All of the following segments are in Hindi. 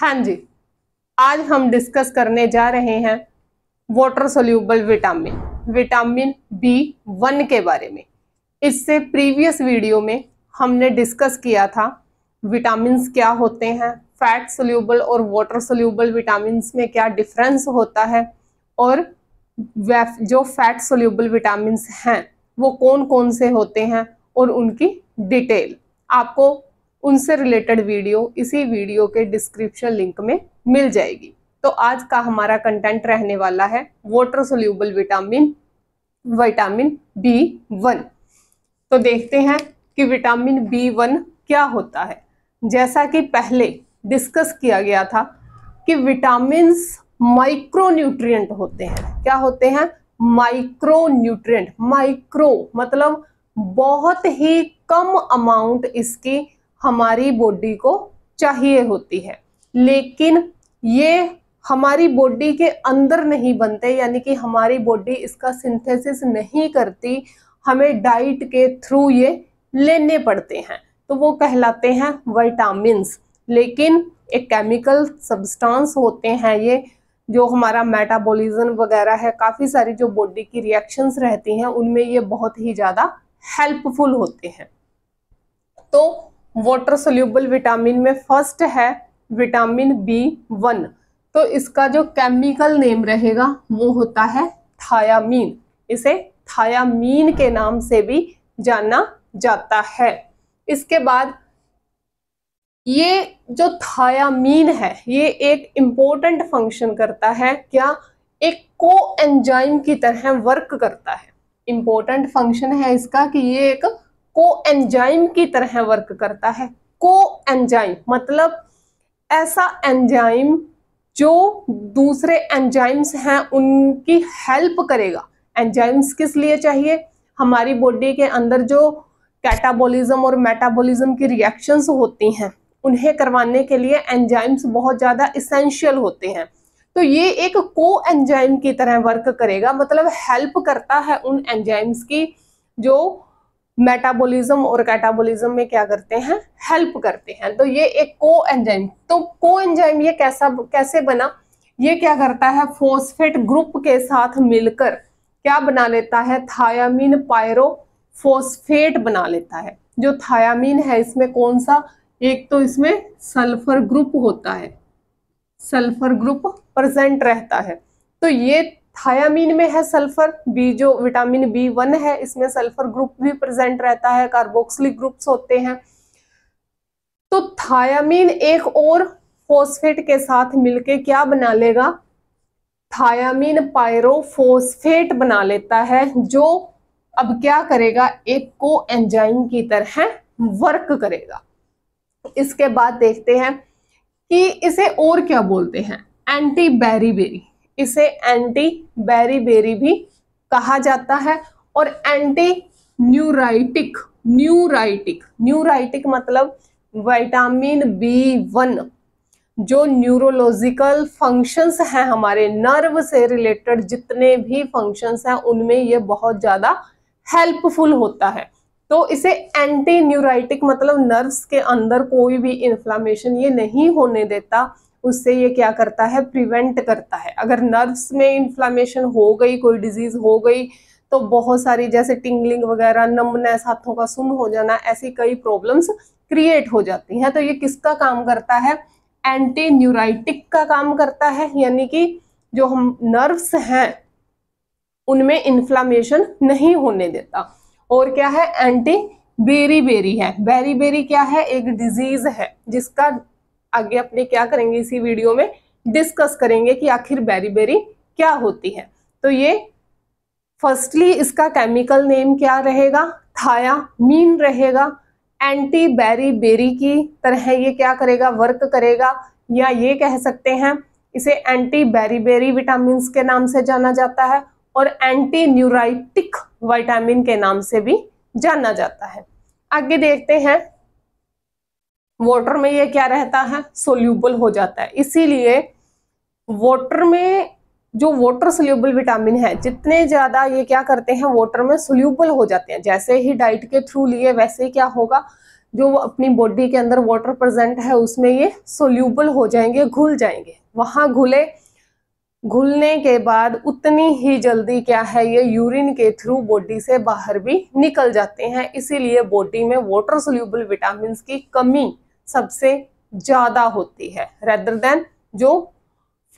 हाँ जी, आज हम डिस्कस करने जा रहे हैं वाटर सोल्यूबल विटामिन B1 के बारे में। इससे प्रीवियस वीडियो में हमने डिस्कस किया था विटामिन्स क्या होते हैं, फैट सोल्यूबल और वाटर सोल्यूबल विटामिन्स में क्या डिफरेंस होता है, और जो फैट सोल्यूबल विटामिन्स हैं वो कौन कौन से होते हैं और उनकी डिटेल। आपको उनसे रिलेटेड वीडियो इसी वीडियो के डिस्क्रिप्शन लिंक में मिल जाएगी। तो आज का हमारा कंटेंट रहने वाला है वाटर सोल्यूबल विटामिन B1। तो देखते हैं कि विटामिन B1 क्या होता है। जैसा कि पहले डिस्कस किया गया था कि विटामिन्स माइक्रोन्यूट्रिएंट होते हैं। क्या होते हैं? माइक्रोन्यूट्रिएंट। माइक्रो मतलब बहुत ही कम अमाउंट इसकी हमारी बॉडी को चाहिए होती है, लेकिन ये हमारी बॉडी के अंदर नहीं बनते, यानी कि हमारी बॉडी इसका सिंथेसिस नहीं करती, हमें डाइट के थ्रू ये लेने पड़ते हैं, तो वो कहलाते हैं विटामिन्स। लेकिन एक केमिकल सब्सटेंस होते हैं ये, जो हमारा मेटाबॉलिज्म वगैरह है, काफ़ी सारी जो बॉडी की रिएक्शंस रहती हैं उनमें ये बहुत ही ज़्यादा हेल्पफुल होते हैं। तो वाटर सोल्यूबल विटामिन में फर्स्ट है विटामिन B1। तो इसका जो केमिकल नेम रहेगा वो होता है थायामीन। इसे थायामीन के नाम से भी जाना जाता है। इसके बाद ये जो थायामीन है ये एक इम्पोर्टेंट फंक्शन करता है। क्या? एक कोएंजाइम की तरह वर्क करता है। इम्पोर्टेंट फंक्शन है इसका कि ये एक कोएंजाइम की तरह वर्क करता है। कोएंजाइम मतलब ऐसा एंजाइम जो दूसरे एंजाइम्स हैं उनकी हेल्प करेगा। एंजाइम्स किस लिए चाहिए? हमारी बॉडी के अंदर जो कैटाबॉलिज्म और मेटाबॉलिज्म की रिएक्शंस होती हैं उन्हें करवाने के लिए एंजाइम्स बहुत ज़्यादा इसेंशियल होते हैं। तो ये एक कोएंजाइम की तरह वर्क करेगा, मतलब हेल्प करता है उन एंजाइम्स की जो मेटाबॉलिज्म और कैटाबॉलिज्म में क्या करते हैं, हेल्प करते हैं। तो ये एक कोएंजाइम। तो कोएंजाइम ये कैसे बना? ये क्या करता है, फॉस्फेट ग्रुप के साथ मिलकर क्या बना लेता है, थायामीन पायरोफॉस्फेट बना लेता है। जो थायामीन है इसमें कौन सा, एक तो इसमें सल्फर ग्रुप होता है, सल्फर ग्रुप प्रेजेंट रहता है। तो ये थायामीन में है सल्फर, जो विटामिन B1 है इसमें सल्फर ग्रुप भी प्रेजेंट रहता है, कार्बोक्सिलिक ग्रुप्स होते हैं। तो थायामीन एक और फॉस्फेट के साथ मिलके क्या बना लेगा, थायामीन पायरोफॉस्फेट बना लेता है, जो अब क्या करेगा, एक कोएंजाइम की तरह वर्क करेगा। इसके बाद देखते हैं कि इसे और क्या बोलते हैं, एंटी बेरीबेरी। इसे एंटी बेरीबेरी भी कहा जाता है। और एंटी न्यूराइटिक, न्यूराइटिक मतलब विटामिन B1 जो न्यूरोलॉजिकल फंक्शंस हैं, हमारे नर्व से रिलेटेड जितने भी फंक्शंस हैं उनमें ये बहुत ज़्यादा हेल्पफुल होता है। तो इसे एंटी न्यूराइटिक मतलब नर्व्स के अंदर कोई भी इन्फ्लामेशन ये नहीं होने देता, उससे ये क्या करता है, प्रिवेंट करता है। अगर नर्व्स में इन्फ्लामेशन हो गई, कोई डिजीज हो गई, तो बहुत सारी जैसे टिंगलिंग वगैरह, नमनेस, हाथों का सुन्न हो जाना, ऐसी कई प्रॉब्लम्स क्रिएट हो जाती हैं। तो ये किसका काम करता है, एंटी न्यूराइटिक का काम करता है, यानी कि जो हम नर्व्स हैं उनमें इन्फ्लामेशन नहीं होने देता। और क्या है, एंटी बेरीबेरी है। बेरीबेरी क्या है, एक डिजीज है जिसका आगे अपने क्या करेंगे, इसी वीडियो में डिस्कस करेंगे कि आखिर बेरीबेरी क्या होती है। तो ये फर्स्टली इसका केमिकल नेम क्या रहेगा, थायामीन रहेगा। एंटी बेरीबेरी की तरह ये क्या करेगा, वर्क करेगा, या ये कह सकते हैं इसे एंटी बेरीबेरी विटामिन के नाम से जाना जाता है, और एंटी न्यूराइटिक विटामिन के नाम से भी जाना जाता है। आगे देखते हैं, वाटर में ये क्या रहता है, सोल्यूबल हो जाता है। इसीलिए वाटर में जो वाटर सोल्यूबल विटामिन है जितने ज्यादा ये क्या करते हैं, वाटर में सोल्यूबल हो जाते हैं। जैसे ही डाइट के थ्रू लिए वैसे ही क्या होगा, जो अपनी बॉडी के अंदर वाटर प्रेजेंट है उसमें ये सोल्यूबल हो जाएंगे, घुल जाएंगे। वहां घुलने के बाद उतनी ही जल्दी क्या है, ये यूरिन के थ्रू बॉडी से बाहर भी निकल जाते हैं। इसीलिए बॉडी में वाटर सोल्यूबल विटामिन की कमी सबसे ज्यादा होती है रेदर देन जो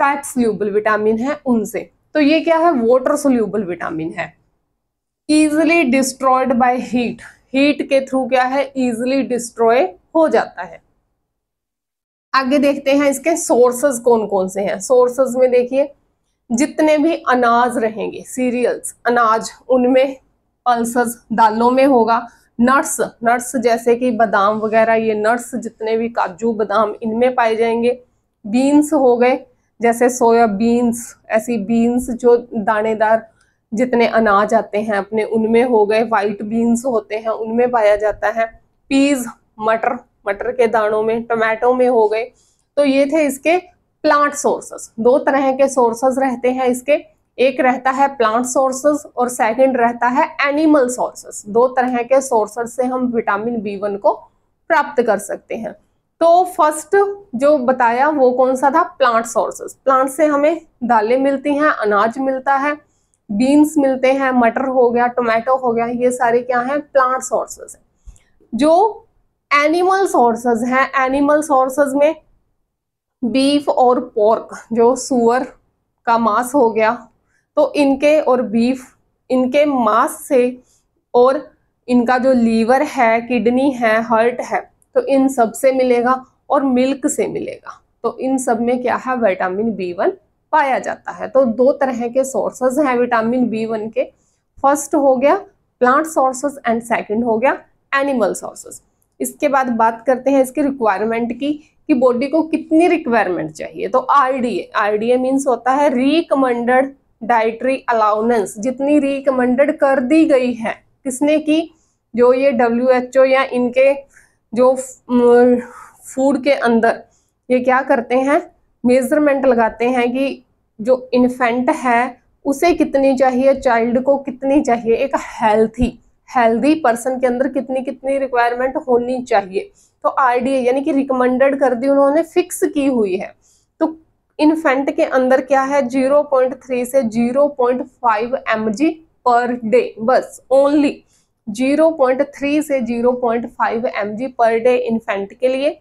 फैट सोल्यूबल विटामिन है उनसे। तो ये क्या है, वाटर सोल्यूबल विटामिन है। Easily destroyed by heat, heat के थ्रू क्या है, इजिली डिस्ट्रॉय हो जाता है। आगे देखते हैं इसके सोर्सेज कौन कौन से हैं। सोर्सेज में देखिए, जितने भी अनाज रहेंगे, सीरियल्स अनाज, उनमें पल्सेस, दालों में होगा। नट्स जैसे कि बादाम वगैरह, ये नट्स जितने भी काजू बादाम इनमें पाए जाएंगे। बीन्स हो गए, जैसे सोया बीन्स, ऐसी बीन्स जो दानेदार जितने अनाज आते हैं अपने, उनमें हो गए। वाइट बीन्स होते हैं उनमें पाया जाता है। पीज, मटर के दानों में, टमाटो में हो गए। तो ये थे इसके प्लांट सोर्सेस। दो तरह के सोर्सेस रहते हैं इसके, एक रहता है प्लांट सोर्सेस और सेकंड रहता है एनिमल सोर्सेस। दो तरह के सोर्सेस से हम विटामिन B1 को प्राप्त कर सकते हैं। तो फर्स्ट जो बताया वो कौन सा था, प्लांट सोर्सेस। प्लांट से हमें दालें मिलती हैं, अनाज मिलता है, बीन्स मिलते हैं, मटर हो गया, टोमेटो हो गया, ये सारे क्या हैं, प्लांट सोर्सेस हैं। जो एनिमल सोर्सेस हैं, एनिमल सोर्सेस में बीफ और पोर्क, जो सुअर का मांस हो गया, तो इनके और बीफ, इनके मांस से और इनका जो लीवर है, किडनी है, हार्ट है, तो इन सब से मिलेगा और मिल्क से मिलेगा। तो इन सब में क्या है, विटामिन B1 पाया जाता है। तो दो तरह के सोर्सेज हैं विटामिन B1 के। फर्स्ट हो गया प्लांट सोर्सेज एंड सेकंड हो गया एनिमल सोर्सेज। इसके बाद बात करते हैं इसकी रिक्वायरमेंट की, कि बॉडी को कितनी रिक्वायरमेंट चाहिए। तो RDA मीन्स होता है रिकमेंडेड डाइटरी अलाउंस, जितनी रिकमेंडेड कर दी गई है, किसने की, जो ये WHO या इनके जो फूड के अंदर ये क्या करते हैं, मेजरमेंट लगाते हैं कि जो इन्फेंट है उसे कितनी चाहिए, चाइल्ड को कितनी चाहिए, एक हेल्दी पर्सन के अंदर कितनी कितनी रिक्वायरमेंट होनी चाहिए। तो RDA यानी कि रिकमेंडेड कर दी उन्होंने, फिक्स की हुई है। तो इन्फेंट के अंदर क्या है, 0.3 से 0.5 mg पर डे, बस ओनली 0.3 से 0.5 mg पर डे इन्फेंट के लिए।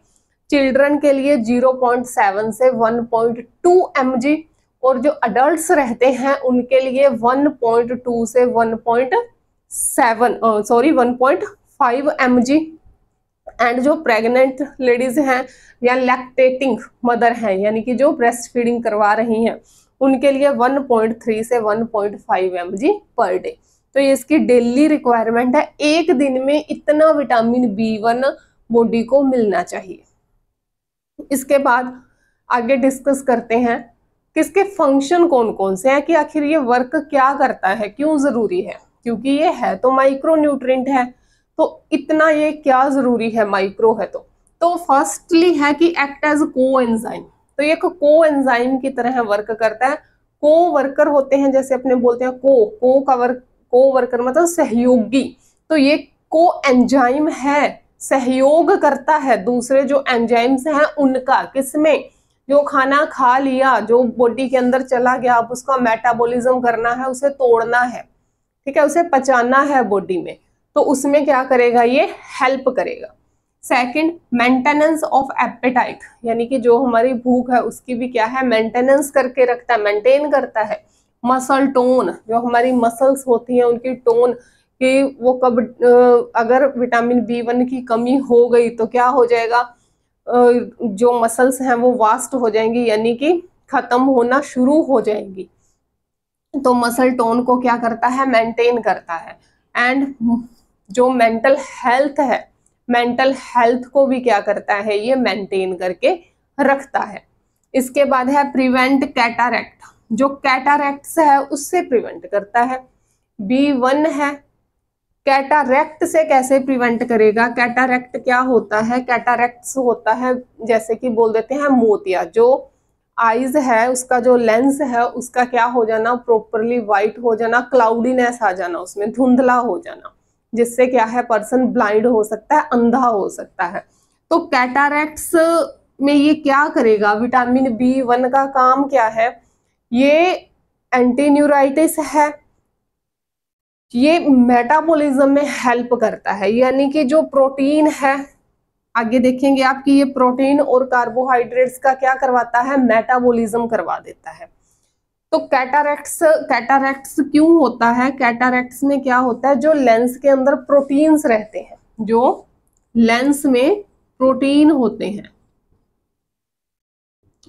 चिल्ड्रन के लिए 0.7 से 1.2 mg, और जो अडल्ट्स रहते हैं उनके लिए 1.2 से 1.5 mg। एंड जो प्रेग्नेंट लेडीज हैं या लैक्टेटिंग मदर हैं, यानी कि जो ब्रेस्ट फीडिंग करवा रही हैं, उनके लिए 1.3 से 1.5 mg पर डे। तो ये इसकी डेली रिक्वायरमेंट है, एक दिन में इतना विटामिन B1 बॉडी को मिलना चाहिए। इसके बाद आगे डिस्कस करते हैं कि इसके फंक्शन कौन कौन से हैं, कि आखिर ये वर्क क्या करता है, क्यों जरूरी है। क्योंकि ये है तो माइक्रो न्यूट्रिएंट है, तो इतना ये क्या जरूरी है, माइक्रो है तो फर्स्टली है कि एक्ट एज को एंजाइम। तो ये को एंजाइम की तरह वर्क करता है। को वर्कर होते हैं, जैसे अपने बोलते हैं को वर्कर मतलब सहयोगी, तो ये को एंजाइम है, सहयोग करता है दूसरे जो एंजाइम्स हैं उनका, किसमें, जो खाना खा लिया, जो बॉडी के अंदर चला गया, अब उसका मेटाबॉलिज्म करना है, उसे तोड़ना है, ठीक है, उसे पचाना है बॉडी में, तो उसमें क्या करेगा, ये हेल्प करेगा। सेकंड, मेंटेनेंस ऑफ एपेटाइट, यानी कि जो हमारी भूख है उसकी भी क्या है, मेंटेनेंस करके रखता है, मेंटेन करता है। मसल टोन, जो हमारी मसल्स होती हैं उनकी टोन, कि वो कब अगर विटामिन B1 की कमी हो गई तो क्या हो जाएगा, जो मसल्स हैं वो वास्ट हो जाएंगी, यानी कि खत्म होना शुरू हो जाएंगी। तो मसल टोन को क्या करता है, मेंटेन करता है। एंड जो मेंटल हेल्थ है, मेंटल हेल्थ को भी क्या करता है, ये मेंटेन करके रखता है। इसके बाद है प्रिवेंट कैटारैक्ट, जो कैटारैक्ट्स है उससे प्रिवेंट करता है। B1 है, कैटारैक्ट से कैसे प्रिवेंट करेगा, कैटारैक्ट क्या होता है, कैटारैक्ट्स होता है जैसे कि बोल देते हैं मोतिया, जो आईज है उसका जो लेंस है उसका क्या हो जाना, प्रॉपरली वाइट हो जाना, क्लाउडीनेस आ जाना, उसमें धुंधला हो जाना, जिससे क्या है पर्सन ब्लाइंड हो सकता है, अंधा हो सकता है। तो कैटारैक्ट्स में ये क्या करेगा, विटामिन B1 का काम क्या है, ये एंटी न्यूराइटिस है, ये मेटाबॉलिज्म में हेल्प करता है, यानी कि जो प्रोटीन है, आगे देखेंगे आप कि ये प्रोटीन और कार्बोहाइड्रेट्स का क्या करवाता है, मेटाबॉलिज्म करवा देता है। तो कैटारैक्ट्स क्यों होता है, कैटारैक्ट्स में क्या होता है, जो लेंस के अंदर प्रोटीन्स रहते हैं, जो लेंस में प्रोटीन होते हैं,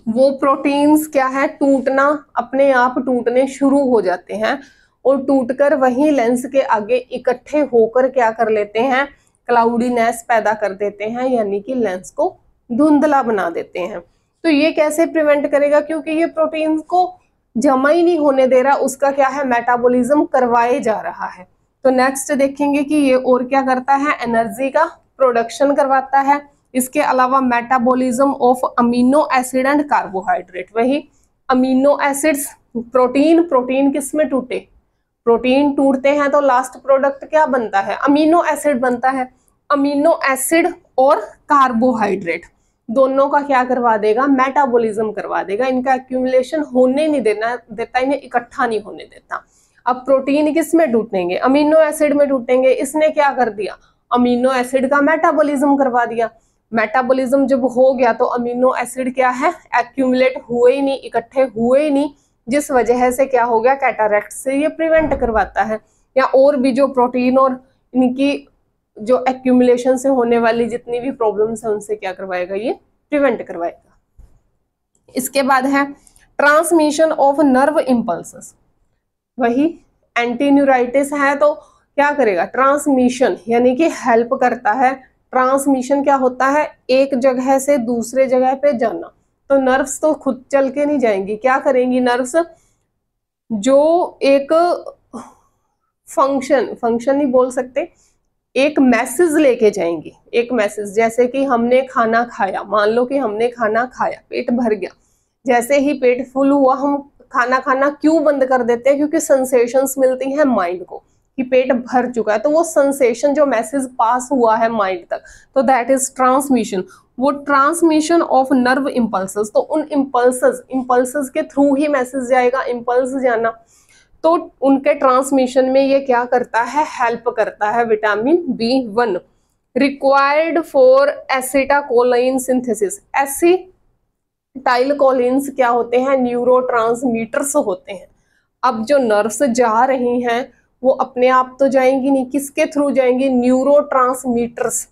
वो प्रोटीन्स क्या है, टूटना, अपने आप टूटने शुरू हो जाते हैं और टूटकर वहीं लेंस के आगे इकट्ठे होकर क्या कर लेते हैं, क्लाउडीनेस पैदा कर देते हैं, यानी कि लेंस को धुंधला बना देते हैं। तो ये कैसे प्रिवेंट करेगा, क्योंकि ये प्रोटीन को जमा ही नहीं होने दे रहा, उसका क्या है, मेटाबॉलिज्म करवाए जा रहा है। तो नेक्स्ट देखेंगे कि ये और क्या करता है, एनर्जी का प्रोडक्शन करवाता है। इसके अलावा metabolism of amino acid and carbohydrate, वही अमीनो एसिड्स, प्रोटीन किस में टूटे, प्रोटीन टूटते हैं तो लास्ट प्रोडक्ट क्या बनता है, अमीनो एसिड बनता है। अमीनो एसिड और कार्बोहाइड्रेट दोनों का क्या करवा देगा, मेटाबॉलिज्म करवा देगा, इनका एक्यूमुलेशन होने नहीं देता, इन्हें इकट्ठा नहीं होने देता। अब प्रोटीन किस में टूटेंगे, अमीनो एसिड में टूटेंगे, इसने क्या कर दिया, अमीनो एसिड का मेटाबॉलिज्म करवा दिया। मेटाबॉलिज्म जब हो गया तो अमीनो एसिड क्या है, एक्यूमुलेट हुए ही नहीं, इकट्ठे हुए ही नहीं, जिस वजह से क्या हो गया, कैटारैक्ट से ये प्रिवेंट करवाता है। या और भी जो प्रोटीन और इनकी जो एक्यूमुलेशन से होने वाली जितनी भी प्रॉब्लम्स है उनसे क्या करवाएगा, ये प्रिवेंट करवाएगा। इसके बाद है ट्रांसमिशन ऑफ नर्व इंपल्सेस, वही एंटी न्यूराइटिस है तो क्या करेगा, ट्रांसमिशन, यानी कि हेल्प करता है। ट्रांसमिशन क्या होता है, एक जगह से दूसरे जगह पे जाना। तो नर्व्स तो खुद चल के नहीं जाएंगी, क्या करेंगी नर्व्स, जो एक फंक्शन नहीं बोल सकते, एक मैसेज लेके जाएंगी। एक मैसेज, जैसे कि हमने खाना खाया, मान लो कि हमने खाना खाया, पेट भर गया, जैसे ही पेट फुल हुआ हम खाना खाना क्यों बंद कर देते हैं, क्योंकि सेंसेशंस मिलती हैं माइंड को कि पेट भर चुका है, तो वो सेंसेशन जो मैसेज पास हुआ है माइंड तक, तो दैट इज ट्रांसमिशन। वो ट्रांसमिशन ऑफ नर्व इंपल्सेस, तो उन इंपल्सेस के थ्रू ही मैसेज जाएगा, इंपल्स जाना, तो उनके ट्रांसमिशन में ये क्या करता है, हेल्प करता है। Vitamin B1 required for acetylcholine synthesis. Acetylcholines क्या होते हैं, न्यूरोट्रांसमीटर्स होते हैं। अब जो नर्व्स जा रही हैं वो अपने आप तो जाएंगी नहीं, किसके थ्रू जाएंगी, न्यूरोट्रांसमीटर्स।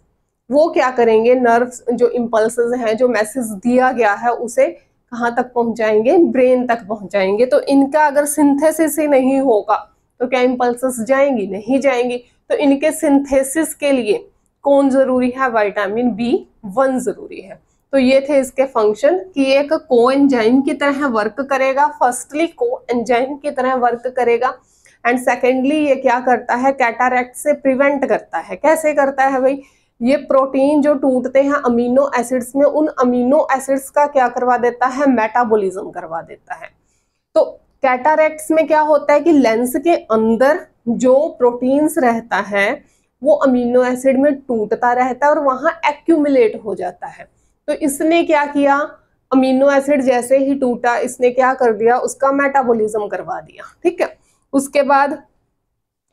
वो क्या करेंगे, नर्व्स जो इंपल्सेस हैं, जो मैसेज दिया गया है उसे कहाँ तक पहुंचाएंगे, ब्रेन तक पहुंचाएंगे। तो इनका अगर सिंथेसिस ही नहीं होगा तो क्या इंपल्सेस जाएंगी, नहीं जाएंगी। तो इनके सिंथेसिस के लिए कौन जरूरी है, विटामिन B1 जरूरी है। तो ये थे इसके फंक्शन कि एक कोएंजाइम की तरह वर्क करेगा, फर्स्टली कोएंजाइम की तरह वर्क करेगा, एंड सेकेंडली ये क्या करता है, कैटारैक्ट से प्रिवेंट करता है। कैसे करता है भाई, ये प्रोटीन जो टूटते हैं अमीनो एसिड्स में, उन अमीनो एसिड्स का क्या करवा देता है, मेटाबॉलिज्म करवा देता है। तो कैटारैक्ट्स में क्या होता है कि लेंस के अंदर जो प्रोटीन्स रहता है वो अमीनो एसिड में टूटता रहता है और वहां एक्यूमुलेट हो जाता है। तो इसने क्या किया, अमीनो एसिड जैसे ही टूटा इसने क्या कर दिया, उसका मेटाबॉलिज्म करवा दिया। ठीक है, उसके बाद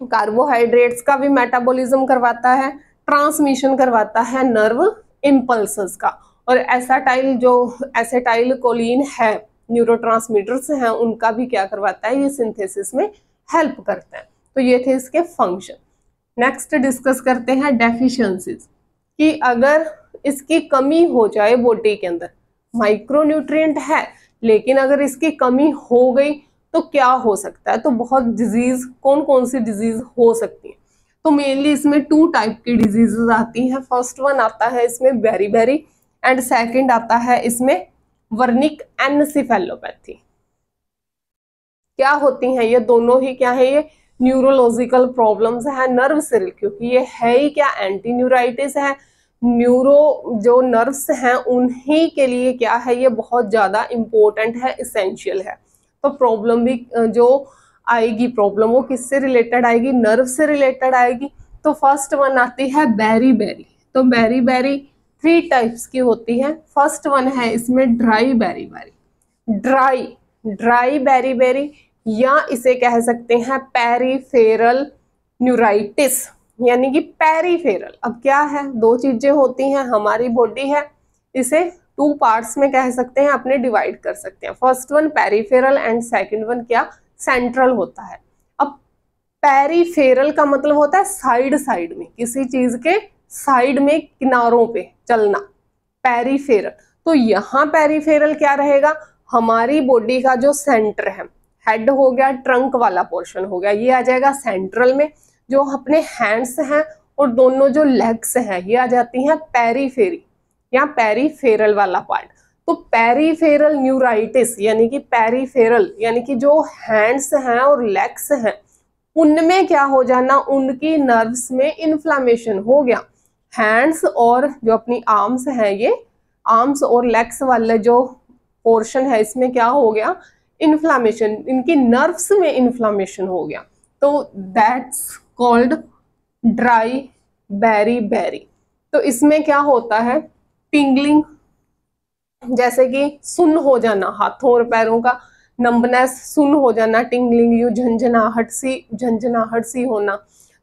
कार्बोहाइड्रेट्स का भी मेटाबॉलिज्म करवाता है, ट्रांसमिशन करवाता है नर्व इंपल्सेस का, और एसिटाइल कोलिन है, न्यूरोट्रांसमीटर्स हैं, उनका भी क्या करवाता है, ये सिंथेसिस में हेल्प करता है। तो ये थे इसके फंक्शन। नेक्स्ट डिस्कस करते हैं डेफिशिएंसीज, कि अगर इसकी कमी हो जाए बॉडी के अंदर, माइक्रोन्यूट्रिएंट है लेकिन अगर इसकी कमी हो गई तो क्या हो सकता है। तो बहुत डिजीज, कौन कौन सी डिजीज हो सकती है, तो मेनली इसमें 2 टाइप की डिजीजेस आती हैं। फर्स्ट वन आता है इसमें बेरीबेरी, एंड सेकंड आता है इसमें वर्निक एनसेफेलोपैथी। क्या होती हैं ये दोनों ही, क्या है, ये न्यूरोलॉजिकल प्रॉब्लम्स है नर्व से, क्योंकि ये है ही क्या, एंटी न्यूराइटिस है। न्यूरो जो नर्व्स हैं उन्हीं के लिए क्या है, ये बहुत ज्यादा इंपॉर्टेंट है, इसेंशियल है। तो प्रॉब्लम भी जो आएगी, प्रॉब्लम वो किससे रिलेटेड आएगी, नर्व से रिलेटेड आएगी। तो फर्स्ट वन आती है बेरी बेरी। तो बेरी बेरी 3 टाइप्स की होती है। फर्स्ट वन है इसमें dry beriberi, dry beriberi, या इसे कह सकते हैं पेरिफेरल न्यूराइटिस, यानी कि पेरिफेरल। अब क्या है, 2 चीजें होती हैं, हमारी बॉडी है, इसे 2 पार्ट्स में कह सकते हैं, अपने डिवाइड कर सकते हैं। First one peripheral and second one क्या, सेंट्रल होता है। अब पेरिफेरल का मतलब होता है साइड साइड में, किसी चीज के साइड में, किनारों पे चलना, पेरिफेरल। तो यहाँ पेरिफेरल क्या रहेगा, हमारी बॉडी का जो सेंटर है, हेड हो गया, ट्रंक वाला पोर्शन हो गया, ये आ जाएगा सेंट्रल में। जो अपने हैंड्स हैं और दोनों जो लेग्स हैं ये आ जाती हैं पेरीफेरी, या पेरीफेरल वाला पार्ट। तो पेरीफेरल न्यूराइटिस यानी कि पेरीफेरल यानी कि जो हैंड्स हैं और लेग्स हैं उनमें क्या हो जाना, उनकी नर्व्स में इन्फ्लामेशन हो गया। हैंड्स और जो अपनी आर्म्स हैं, ये आर्म्स और लेग्स वाले जो पोर्शन है इसमें क्या हो गया, इन्फ्लामेशन, इनकी नर्व्स में इन्फ्लामेशन हो गया। तो that's called dry beriberi. तो इसमें क्या होता है, टिंगलिंग, जैसे कि सुन्न हो जाना, हाथों और पैरों का नंबनेस, सुन्न हो जाना, टिंगलिंग, यू झंझनाहट सी होना।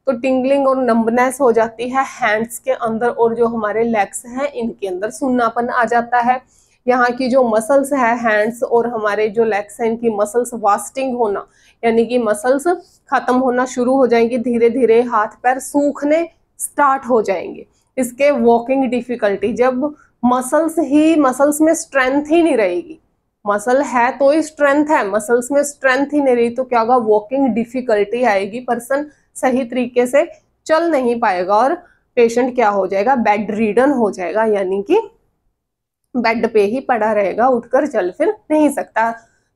तो टिंगलिंग और नंबनेस हो जाती है हैंड्स के अंदर, और जो हमारे लेग्स हैं इनके अंदर सुन्नापन आ जाता है। यहाँ की जो मसल्स है हैंड्स और हमारे जो लेग्स हैं इनकी मसल्स वास्टिंग होना, यानी कि मसल्स खत्म होना शुरू हो जाएंगी, धीरे धीरे हाथ पैर सूखने स्टार्ट हो जाएंगे। इसके वॉकिंग डिफिकल्टी, जब मसल्स में स्ट्रेंथ ही नहीं रहेगी, मसल है तो ही स्ट्रेंथ है, मसल्स में स्ट्रेंथ ही नहीं रही तो क्या होगा, वॉकिंग डिफिकल्टी आएगी, पर्सन सही तरीके से चल नहीं पाएगा और पेशेंट क्या हो जाएगा, बेड रीडन हो जाएगा, यानी कि बेड पे ही पड़ा रहेगा, उठकर चल फिर नहीं सकता।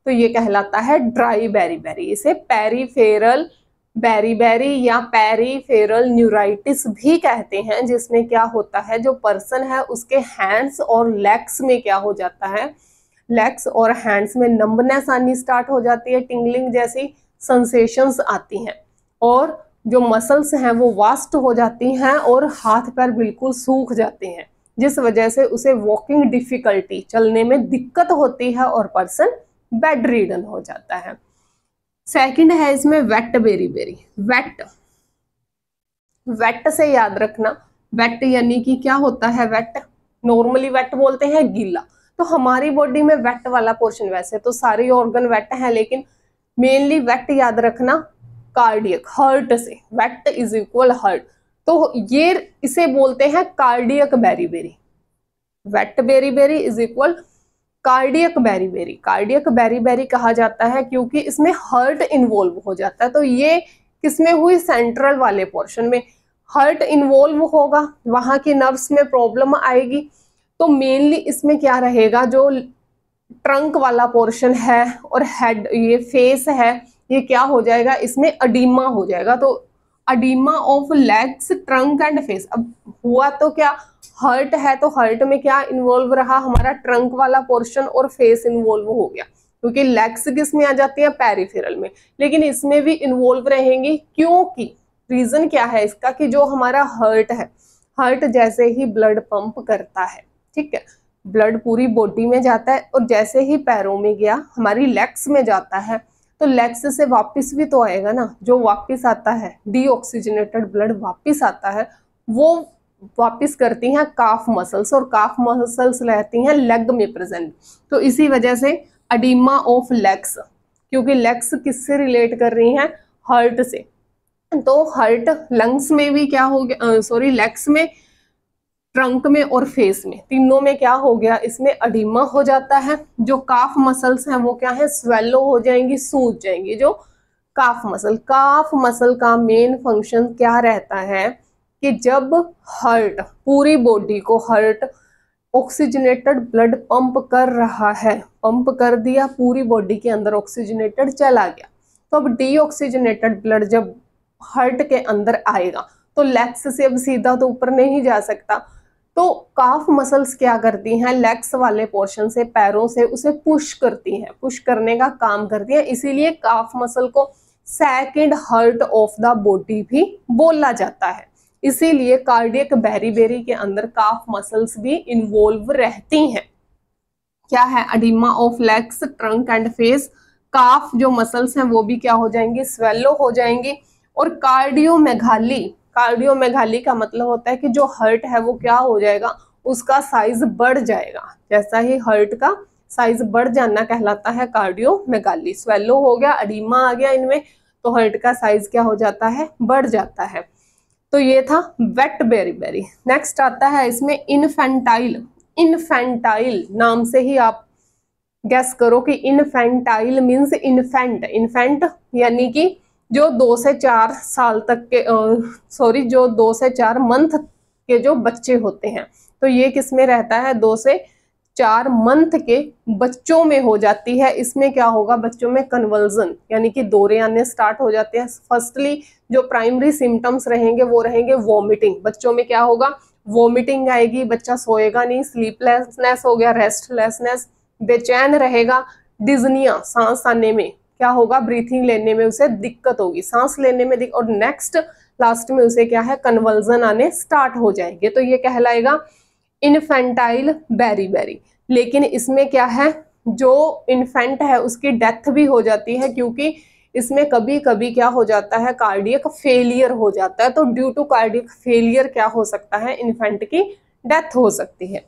तो ये कहलाता है ड्राई बेरी बेरी। इसे पेरीफेरल बेरी बेरी या पेरीफेरल न्यूराइटिस भी कहते हैं, जिसमें क्या होता है, जो पर्सन है उसके हैंड्स और लेग्स में क्या हो जाता है, लेग्स और हैंड्स में नंबनेस आनी स्टार्ट हो जाती है, टिंगलिंग जैसी सेंसेशंस आती हैं, और जो मसल्स हैं वो वास्ट हो जाती हैं और हाथ पैर बिल्कुल सूख जाते हैं, जिस वजह से उसे वॉकिंग डिफिकल्टी, चलने में दिक्कत होती है और पर्सन बेड रीडन हो जाता है। सेकंड है इसमें वेट बेरी बेरी। वेट से याद रखना, वेट यानी कि क्या होता है, वेट नॉर्मली वेट बोलते हैं गीला। तो हमारी बॉडी में वेट वाला पोर्शन, वैसे तो सारी ऑर्गन वेट है लेकिन मेनली वेट याद रखना कार्डियक, हर्ट से, वेट इज इक्वल हर्ट। तो ये इसे बोलते हैं cardiac beriberi, wet beriberi is equal cardiac beriberi. Cardiac beriberi कहा जाता है क्योंकि इसमें हर्ट इन्वॉल्व हो जाता है। तो ये किसमें हुई, सेंट्रल वाले पोर्शन में हर्ट इन्वॉल्व होगा, वहां की नर्व्स में प्रॉब्लम आएगी। तो मेनली इसमें क्या रहेगा, जो ट्रंक वाला पोर्शन है और हेड, ये फेस है, ये क्या हो जाएगा, इसमें अडीमा हो जाएगा। तो oedema of legs, trunk and face. अब हुआ तो क्या, हर्ट है तो हर्ट में क्या इन्वॉल्व रहा, हमारा ट्रंक वाला पोर्शन और फेस इन्वॉल्व हो गया, क्योंकि लेग्स किस में आ जाती है, पेरिफेरल में, लेकिन इसमें भी इन्वॉल्व रहेंगी। क्योंकि रीजन क्या है इसका, कि जो हमारा हर्ट है, हर्ट जैसे ही ब्लड पंप करता है, ठीक है, ब्लड पूरी बॉडी में जाता है, और जैसे ही पैरों में गया हमारी लेग्स में जाता है, तो लेग्स से वापस भी तो आएगा ना, जो वापस आता है डीऑक्सीजनेटेड ब्लड वापस आता है, वो वापस करती हैं काफ मसल्स, और काफ मसल्स रहती हैं लेग में प्रेजेंट। तो इसी वजह से अडीमा ऑफ लेग्स, क्योंकि लेग्स किससे रिलेट कर रही हैं, हर्ट से। तो हर्ट लंग्स में भी क्या हो गया, सॉरी लेग्स में, ट्रंक में और फेस में, तीनों में क्या हो गया, इसमें अडीमा हो जाता है। जो काफ मसल्स हैं वो क्या है, स्वेलो हो जाएंगी, सूज जाएंगी। जो काफ मसल का मेन फंक्शन क्या रहता है, कि जब हर्ट, पूरी बॉडी को हर्ट ऑक्सीजनेटेड ब्लड पंप कर रहा है, पंप कर दिया पूरी बॉडी के अंदर, ऑक्सीजनेटेड चला गया, तो अब डीऑक्सीजनेटेड ब्लड जब हर्ट के अंदर आएगा तो लेग्स से अब सीधा तो ऊपर नहीं जा सकता। तो काफ मसल्स क्या करती हैं, लेग्स वाले पोर्शन से, पैरों से उसे पुश करती हैं, पुश करने का काम करती हैं। इसीलिए काफ मसल को second hurt of the body भी बोला जाता है। इसीलिए कार्डियक बेरीबेरी के अंदर काफ मसल्स भी इन्वॉल्व रहती हैं। क्या है? Oedema of legs, trunk and face. Calf जो मसल्स हैं वो भी क्या हो जाएंगे? स्वेलो हो जाएंगे। और कार्डियोमेगाली, कार्डियोमेगाली का मतलब होता है कि जो हर्ट है वो क्या हो जाएगा? उसका साइज बढ़ जाएगा। जैसा ही हर्ट का साइज बढ़ जाना कहलाता है कार्डियोमेगाली। स्वेलो हो गया, एडिमा आ गया इनमें, तो हर्ट का साइज क्या हो जाता है? बढ़ जाता है। तो ये था वेट बेरीबेरी। नेक्स्ट आता है इसमें इनफेंटाइल। इनफेंटाइल नाम से ही आप गेस करो कि इनफेंटाइल मीन्स इन्फेंट। इन्फेंट यानी कि जो 2 से 4 साल तक के जो 2 से 4 मंथ के जो बच्चे होते हैं, तो ये किस में रहता है? 2 से 4 मंथ के बच्चों में हो जाती है। इसमें क्या होगा? बच्चों में कन्वर्जन यानी कि दौरे आने स्टार्ट हो जाते हैं। फर्स्टली जो प्राइमरी सिम्टम्स रहेंगे वो रहेंगे वॉमिटिंग। बच्चों में क्या होगा? वॉमिटिंग आएगी, बच्चा सोएगा नहीं, स्लीपलेसनेस हो गया, रेस्टलेसनेस, बेचैन रहेगा, डिजनिया, सांस आने में क्या होगा? ब्रीथिंग लेने में उसे दिक्कत होगी, सांस लेने में दिक्कत, और नेक्स्ट लास्ट में उसे क्या है? कन्वर्जन आने स्टार्ट हो जाएंगे। तो ये कहलाएगा इन्फेंटाइल बेरीबेरी। लेकिन इसमें क्या है? जो इन्फेंट है उसकी डेथ भी हो जाती है, क्योंकि इसमें कभी कभी क्या हो जाता है? कार्डियक फेलियर हो जाता है। तो ड्यू टू कार्डियक फेलियर क्या हो सकता है? इन्फेंट की डेथ हो सकती है।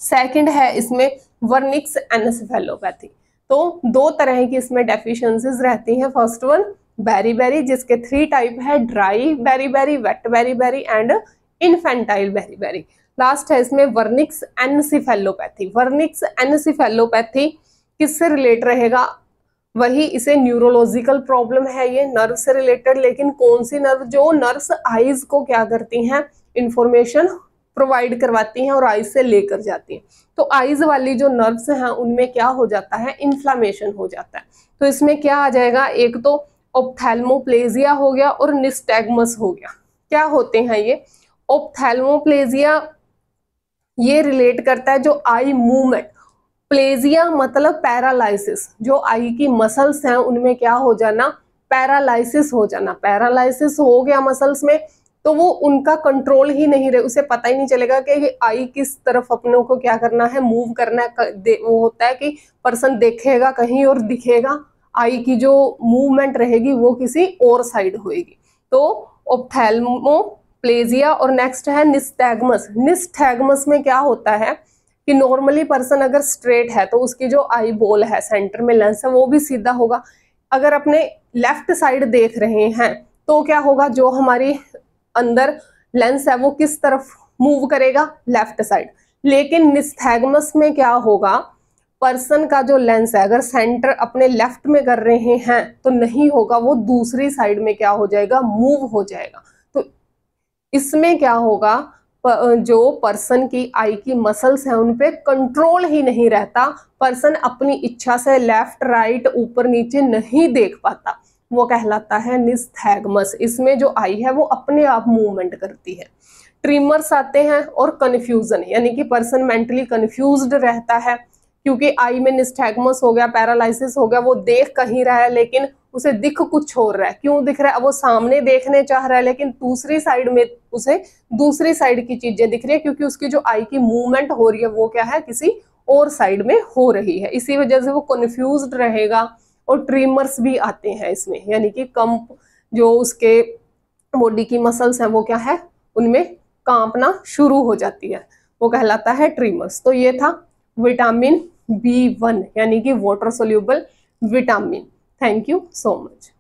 सेकंड है इसमें वर्निक्स एनसेफेलोपैथी। तो 2 तरह की इसमें डेफिशिएंसीज रहती हैं। फर्स्ट वन बेरीबेरी, जिसके 3 टाइप है, dry beriberi, wet beriberi and infantile beriberi. Last है इसमें वर्निक्स एनसेफेलोपैथी। वर्निक्स एनसेफेलोपैथी किससे रिलेट रहेगा? वही इसे न्यूरोलॉजिकल प्रॉब्लम है, ये नर्व से रिलेटेड। लेकिन कौन सी नर्व? जो नर्व्स आईज को क्या करती हैं? इंफॉर्मेशन प्रोवाइड करवाती हैं और आईज से लेकर जाती हैं। तो आईज वाली जो नर्व्स हैं उनमें क्या हो जाता है? इन्फ्लामेशन हो जाता है। तो इसमें क्या आ जाएगा? एक तो ऑप्थेल्मोप्लेजिया हो गया और निस्टैग्मस हो गया। क्या होते हैं ये? ऑप्थेल्मोप्लेजिया ये रिलेट करता है जो आई मूवमेंट। प्लेजिया मतलब पैरालाइसिस, जो आई की मसल्स हैं उनमें क्या हो जाना? पैरालाइसिस हो जाना। पैरालाइसिस हो गया मसल्स में, तो वो उनका कंट्रोल ही नहीं रहे, उसे पता ही नहीं चलेगा कि आई किस तरफ अपनों को क्या करना है? मूव करना है। वो होता है कि पर्सन देखेगा कहीं और दिखेगा, आई की जो मूवमेंट रहेगी वो किसी और साइड होगी। तो ऑप्थेल्मोप्लेजिया। और नेक्स्ट है निस्टैग्मस। निस्टैग्मस में क्या होता है कि नॉर्मली पर्सन अगर स्ट्रेट है तो उसकी जो आई बॉल है, सेंटर में लेंस है, वो भी सीधा होगा। अगर अपने लेफ्ट साइड देख रहे हैं तो क्या होगा? जो हमारी अंदर लेंस है वो किस तरफ मूव करेगा? Left side. लेकिन निस्टैग्मस में क्या होगा? पर्सन का जो लेंस है अगर सेंटर अपने लेफ्ट में कर रहे हैं तो नहीं होगा, वो दूसरी साइड में क्या हो जाएगा? मूव हो जाएगा। तो इसमें क्या होगा? जो पर्सन की आई की मसल्स हैं उन पे कंट्रोल ही नहीं रहता। पर्सन अपनी इच्छा से लेफ्ट राइट ऊपर नीचे नहीं देख पाता, वो कहलाता है निस्थैग्मस। इसमें जो आई है वो अपने आप मूवमेंट करती है। ट्रिमर्स आते हैं और कन्फ्यूजन, यानी कि पर्सन मेंटली कन्फ्यूज्ड रहता है, क्योंकि आई में निस्थैग्मस हो गया, पैरालाइसिस हो गया, वो देख कहीं रहा है लेकिन उसे दिख कुछ और रहा है। क्यों दिख रहा है? वो सामने देखने चाह रहा है लेकिन दूसरी साइड में उसे दूसरी साइड की चीजें दिख रही है, क्योंकि उसकी जो आई की मूवमेंट हो रही है वो क्या है? किसी और साइड में हो रही है। इसी वजह से वो कन्फ्यूज्ड रहेगा। और ट्रीमर्स भी आते हैं इसमें, यानी कि कंप, जो उसके बॉडी की मसल्स हैं वो क्या है? उनमें कांपना शुरू हो जाती है, वो कहलाता है ट्रीमर्स। तो ये था विटामिन B1 यानी कि water soluble vitamin. Thank you so much.